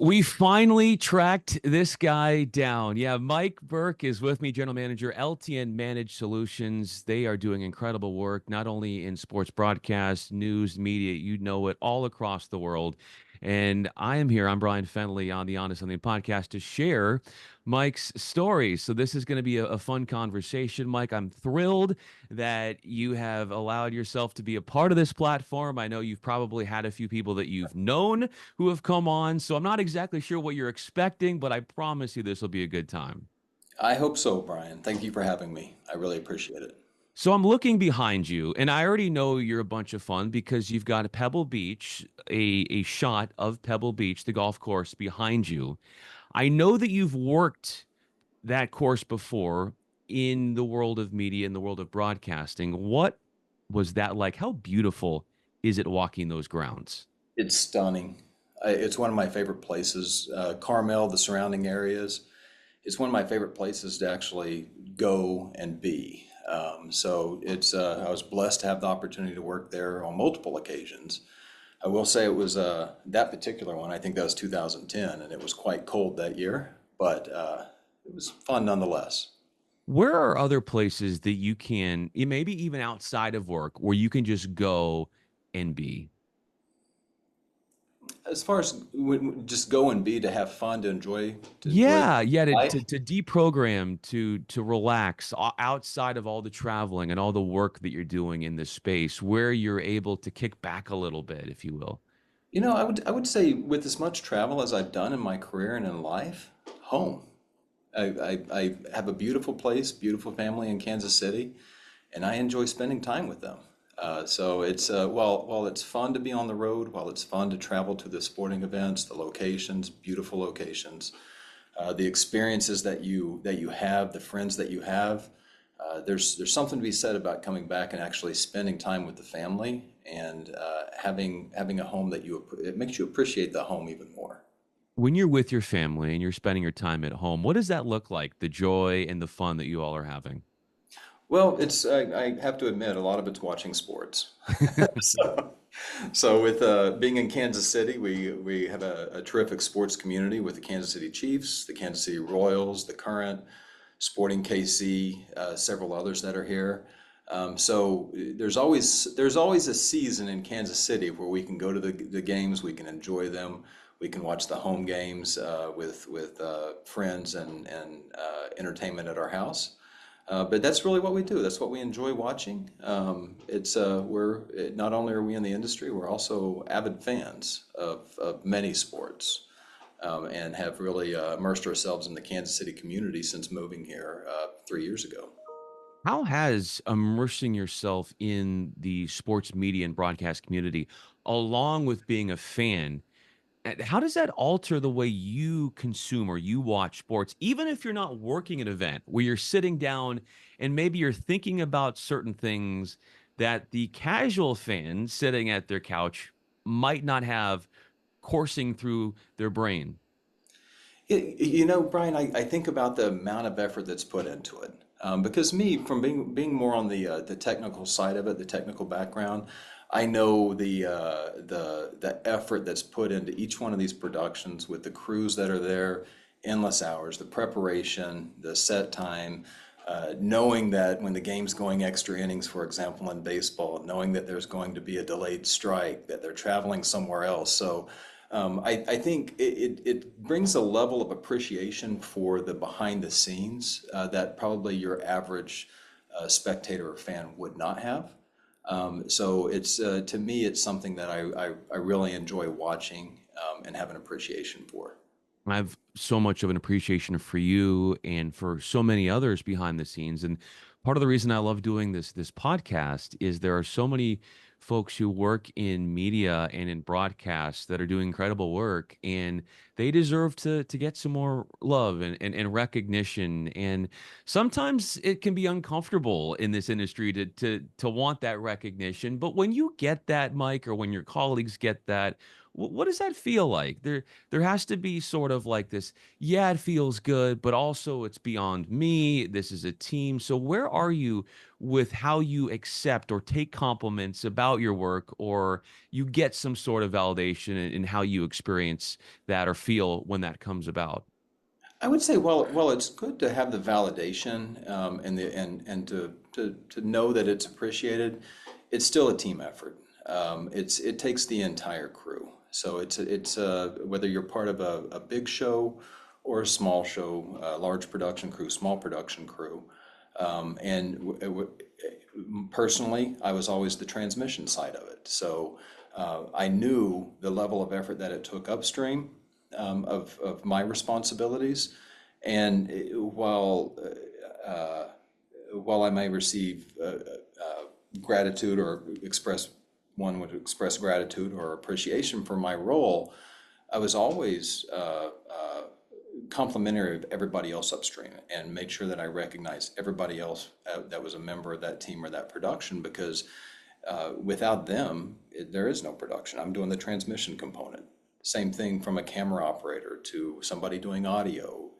We finally tracked this guy down. Yeah, Mike Burk is with me, General Manager, LTN Managed Solutions. They are doing incredible work, not only in sports broadcast, news, media, you know it, all across the world. And I am here, I'm Bryan Fenley on the Honest Something podcast to share Mike's story. So this is going to be a fun conversation, Mike. I'm thrilled that you have allowed yourself to be a part of this platform. I know you've probably had a few people that you've known who have come on. So I'm not exactly sure what you're expecting, but I promise you this will be a good time. I hope so, Brian. Thank you for having me. I really appreciate it. So I'm looking behind you, and I already know you're a bunch of fun because you've got a Pebble Beach, a shot of Pebble Beach, the golf course behind you. I know that you've worked that course before in the world of media, in the world of broadcasting. What was that like? How beautiful is it walking those grounds? It's stunning. It's one of my favorite places. Carmel, the surrounding areas, it's one of my favorite places to actually go and be. I was blessed to have the opportunity to work there on multiple occasions. I will say it was that particular one, I think that was 2010, and it was quite cold that year, but it was fun nonetheless. Where are other places that you can, maybe even outside of work, where you can just go and be? As far as just go and be to have fun, to enjoy Yeah, yeah, life. to deprogram, to relax outside of all the traveling and all the work that you're doing in this space, where you're able to kick back a little bit, if you will. I would say with as much travel as I've done in my career and in life, home. I have a beautiful place, beautiful family in Kansas City, and I enjoy spending time with them. While it's fun to be on the road, while it's fun to travel to the sporting events, the locations, beautiful locations, the experiences that you have, the friends that you have, there's something to be said about coming back and actually spending time with the family and having a home it makes you appreciate the home even more. When you're with your family and you're spending your time at home, what does that look like? The joy and the fun that you all are having? Well, I have to admit a lot of it's watching sports. So, so with being in Kansas City, we have a terrific sports community with the Kansas City Chiefs, the Kansas City Royals, the current Sporting KC, several others that are here. There's always a season in Kansas City where we can go to the games, we can enjoy them, we can watch the home games with friends and entertainment at our house. But that's really what we do. That's what we enjoy watching. Not only are we in the industry, we're also avid fans of many sports, and have really immersed ourselves in the Kansas City community since moving here 3 years ago. How has immersing yourself in the sports media and broadcast community, along with being a fan, how does that alter the way you consume or you watch sports, even if you're not working an event where you're sitting down and maybe you're thinking about certain things that the casual fan sitting at their couch might not have coursing through their brain? Brian, I think about the amount of effort that's put into it. Because me, from being more on the technical side of it, the technical background, I know the effort that's put into each one of these productions with the crews that are there, endless hours, the preparation, the set time, knowing that when the game's going extra innings, for example, in baseball, knowing that there's going to be a delayed strike, that they're traveling somewhere else. I think it brings a level of appreciation for the behind the scenes that probably your average spectator or fan would not have. It's to me, it's something that I really enjoy watching and have an appreciation for. I have so much of an appreciation for you and for so many others behind the scenes. And part of the reason I love doing this podcast is there are so many folks who work in media and in broadcast that are doing incredible work, and they deserve to get some more love and recognition. And sometimes it can be uncomfortable in this industry to want that recognition. But when you get that, Mike, or when your colleagues get that, What does that feel like? There has to be sort of like this, yeah, it feels good, but also it's beyond me. This is a team. So where are you with how you accept or take compliments about your work, or you get some sort of validation in how you experience that or feel when that comes about? I would say, well, it's good to have the validation and to know that it's appreciated. It's still a team effort. It takes the entire crew. So it's whether you're part of a big show or a small show, a large production crew, small production crew. And personally, I was always the transmission side of it. So I knew the level of effort that it took upstream of my responsibilities. And while I may receive gratitude or one would express gratitude or appreciation for my role, I was always complimentary of everybody else upstream and make sure that I recognize everybody else that was a member of that team or that production because without them, there is no production. I'm doing the transmission component. Same thing from a camera operator to somebody doing audio,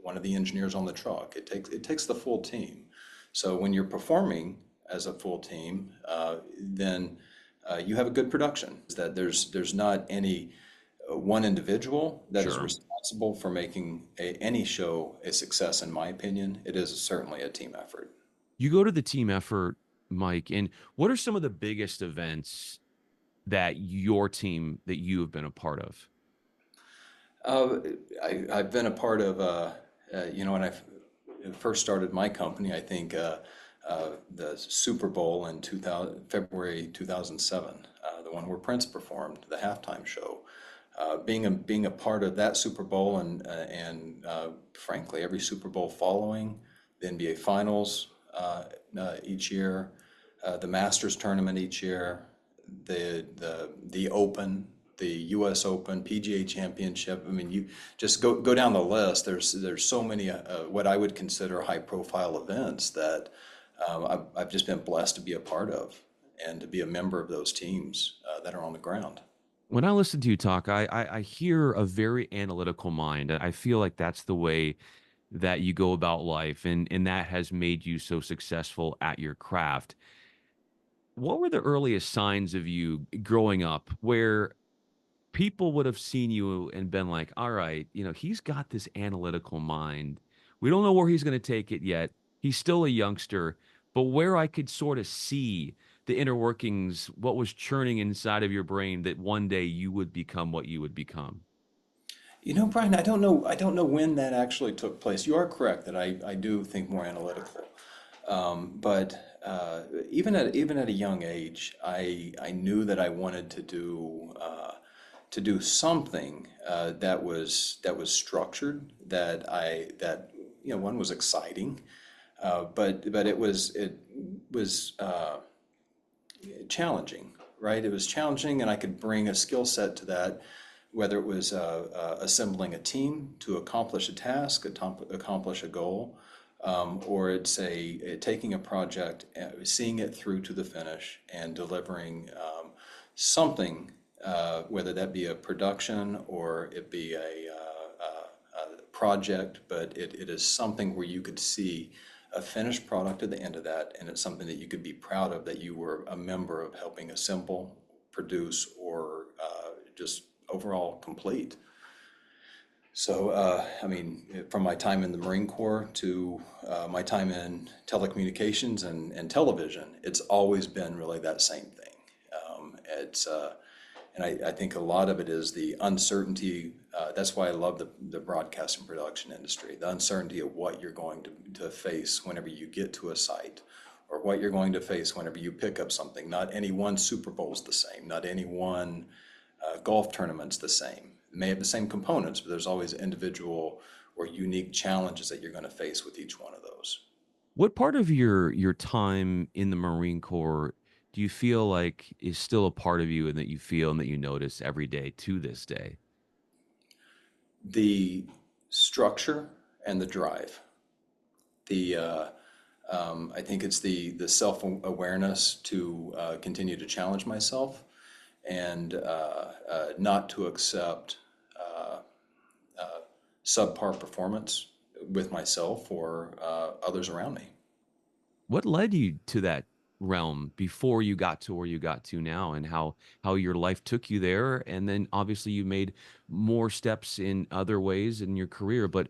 one of the engineers on the truck. It takes the full team. So when you're performing as a full team, then you have a good production. That there's not any one individual that is Sure. responsible for making any show a success, in my opinion. It is certainly a team effort. You go to the team effort, Mike, and what are some of the biggest events that your team that you have been a part of? Uh, I've been a part of, when I first started my company, I think the Super Bowl in 2000, February 2007, the one where Prince performed, the halftime show. Being a part of that Super Bowl and frankly every Super Bowl following, the NBA Finals each year, the Masters tournament each year, the Open, the U.S. Open, PGA Championship. I mean, you just go down the list. There's so many what I would consider high profile events that I've just been blessed to be a part of and to be a member of those teams that are on the ground. When I listen to you talk, I hear a very analytical mind. I feel like that's the way that you go about life, and that has made you so successful at your craft. What were the earliest signs of you growing up where people would have seen you and been like, all right, he's got this analytical mind. We don't know where he's going to take it yet. He's still a youngster, but where I could sort of see the inner workings, what was churning inside of your brain that one day you would become what you would become. Brian, I don't know when that actually took place. You are correct that I do think more analytical. But even at a young age, I knew that I wanted to do something that was structured, that one was exciting, but it was challenging, right? It was challenging, and I could bring a skill set to that, whether it was assembling a team to accomplish a task, accomplish a goal, or it's taking a project, seeing it through to the finish, and delivering something, whether that be a production or it be a project, but it is something where you could see a finished product at the end of that, and it's something that you could be proud of that you were a member of helping assemble, produce, or just overall complete. So, I mean, from my time in the Marine Corps to my time in telecommunications and television, it's always been really that same thing. And I think a lot of it is the uncertainty. That's why I love the broadcast and production industry, the uncertainty of what you're going to face whenever you get to a site, or what you're going to face whenever you pick up something. Not any one Super Bowl is the same, not any one golf tournament's the same. It may have the same components, but there's always individual or unique challenges that you're going to face with each one of those. What part of your time in the Marine Corps do you feel like is still a part of you and that you feel and that you notice every day to this day? The structure and the drive. I think it's the self-awareness to continue to challenge myself and not to accept uh, subpar performance with myself or others around me. What led you to that realm before you got to where you got to now, and how your life took you there? And then obviously you made more steps in other ways in your career, but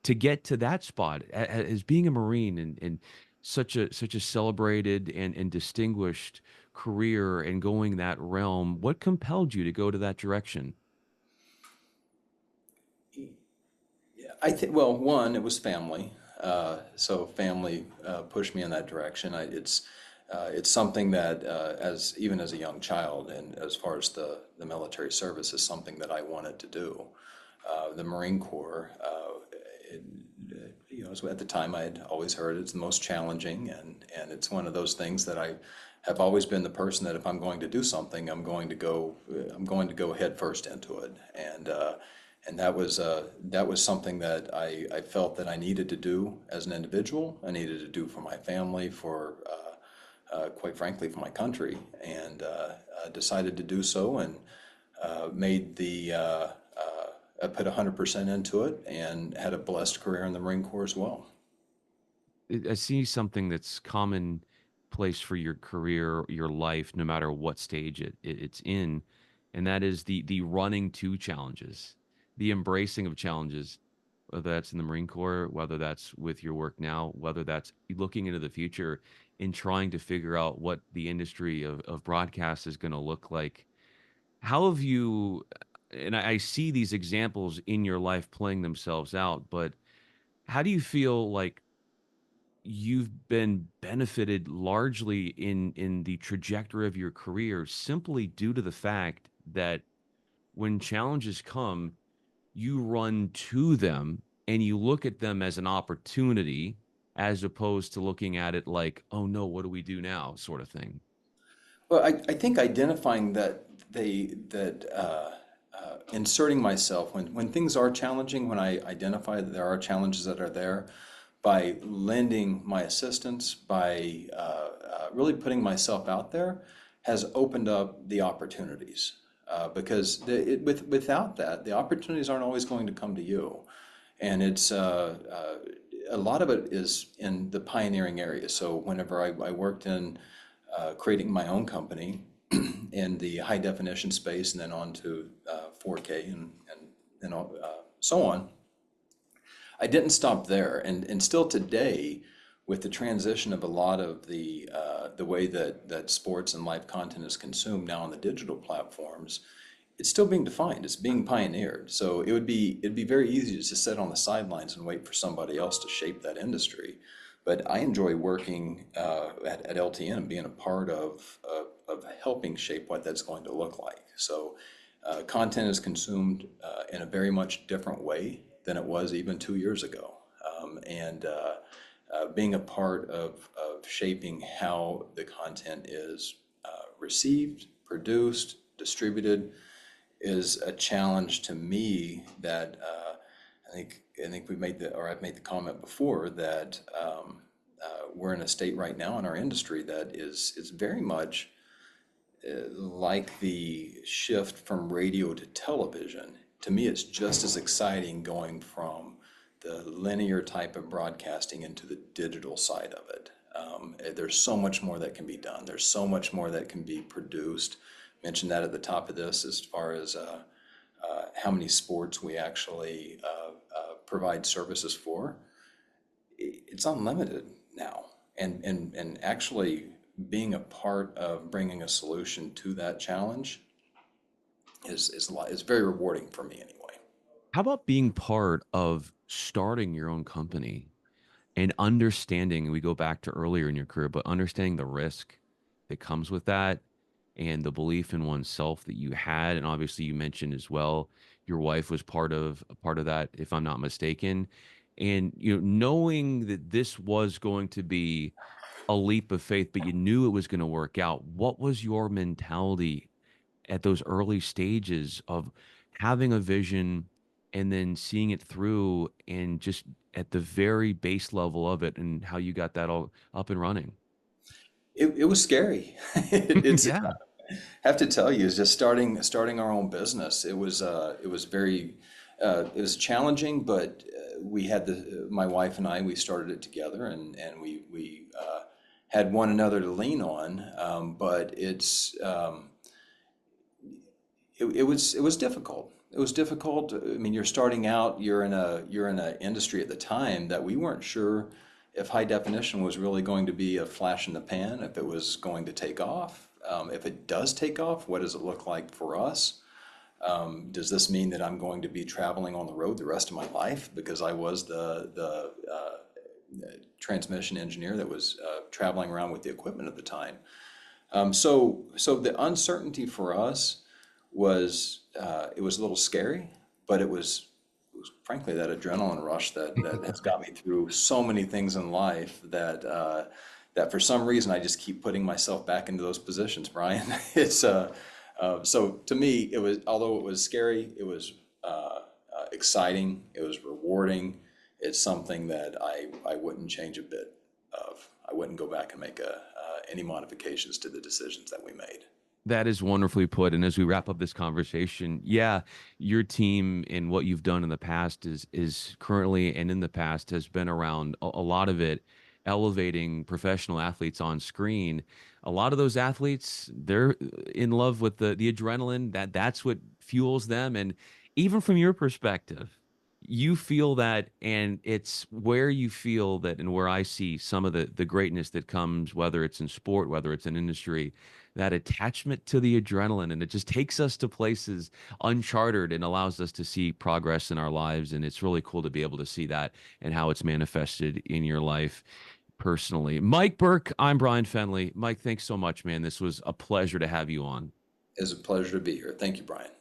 to get to that spot as being a Marine and such a celebrated and distinguished career and going that realm, what compelled you to go to that direction? I think, well, one, it was family. So family pushed me in that direction. It's something that, as even as a young child, and as far as the military service, is something that I wanted to do. The Marine Corps, it, at the time I had always heard it's the most challenging, and it's one of those things that I have always been the person that if I'm going to do something, I'm going to go head first into it, and that was something that I felt that I needed to do as an individual. I needed to do for my family, for quite frankly, for my country, and decided to do so, and made the I put 100% into it, and had a blessed career in the Marine Corps as well. I see something that's commonplace for your career, your life, no matter what stage it's in, and that is the running to challenges, the embracing of challenges, whether that's in the Marine Corps, whether that's with your work now, whether that's looking into the future and trying to figure out what the industry of broadcast is going to look like. How have you, and I see these examples in your life playing themselves out, but how do you feel like you've been benefited largely in the trajectory of your career simply due to the fact that when challenges come, you run to them and you look at them as an opportunity as opposed to looking at it like, "Oh no, what do we do now?" sort of thing. Well, I think identifying that inserting myself when things are challenging, when I identify that there are challenges that are there, by lending my assistance, by really putting myself out there, has opened up the opportunities. Because without that, the opportunities aren't always going to come to you. And a lot of it is in the pioneering area. So whenever I worked in creating my own company in the high definition space, and then on to 4K and so on, I didn't stop there. And still today, with the transition of a lot of the way that sports and live content is consumed now on the digital platforms, it's still being defined. It's being pioneered. So it'd be very easy to just sit on the sidelines and wait for somebody else to shape that industry. But I enjoy working at LTN and being a part of helping shape what that's going to look like. So content is consumed in a very much different way than it was even 2 years ago. And being a part of shaping how the content is received, produced, distributed is a challenge to me that I think we made the or I've made the comment before that we're in a state right now in our industry that is very much like the shift from radio to television. To me, it's just as exciting going from the linear type of broadcasting into the digital side of it. There's so much more that can be done. There's so much more that can be produced. Mentioned that at the top of this as far as how many sports we actually provide services for. It's unlimited now. And actually being a part of bringing a solution to that challenge is very rewarding for me anyway. How about being part of starting your own company and understanding, we go back to earlier in your career, but understanding the risk that comes with that and the belief in oneself that you had, and obviously you mentioned as well, your wife was part of that, if I'm not mistaken. And knowing that this was going to be a leap of faith, but you knew it was going to work out. What was your mentality at those early stages of having a vision and then seeing it through and just at the very base level of it and how you got that all up and running? It was scary. It's Yeah. Have to tell you, is just starting our own business. It was very it was challenging, but we had the my wife and I we started it together, and we had one another to lean on. But it was difficult. It was difficult. I mean, you're starting out. You're in a industry at the time that we weren't sure if high definition was really going to be a flash in the pan, if it was going to take off. If it does take off, what does it look like for us? Does this mean that I'm going to be traveling on the road the rest of my life? Because I was the transmission engineer that was traveling around with the equipment at the time. So the uncertainty for us was it was a little scary, but it was frankly that adrenaline rush that has got me through so many things in life that for some reason I just keep putting myself back into those positions, Brian. It's so to me it was, although it was scary, it was exciting, it was rewarding. It's something that I wouldn't change a bit of. I wouldn't go back and make any modifications to the decisions that we made. That is wonderfully put. And as we wrap up this conversation, yeah, your team and what you've done in the past is currently and in the past has been around a lot of it elevating professional athletes on screen. A lot of those athletes, they're in love with the adrenaline, that's what fuels them. And even from your perspective, you feel that, and it's where you feel that, and where I see some of the greatness that comes, whether it's in sport, whether it's in industry, that attachment to the adrenaline, and it just takes us to places uncharted and allows us to see progress in our lives. And it's really cool to be able to see that and how it's manifested in your life personally. Mike Burke, I'm Bryan Fenley. Mike, thanks so much, man. This was a pleasure to have you on. It's a pleasure to be here. Thank you, Brian.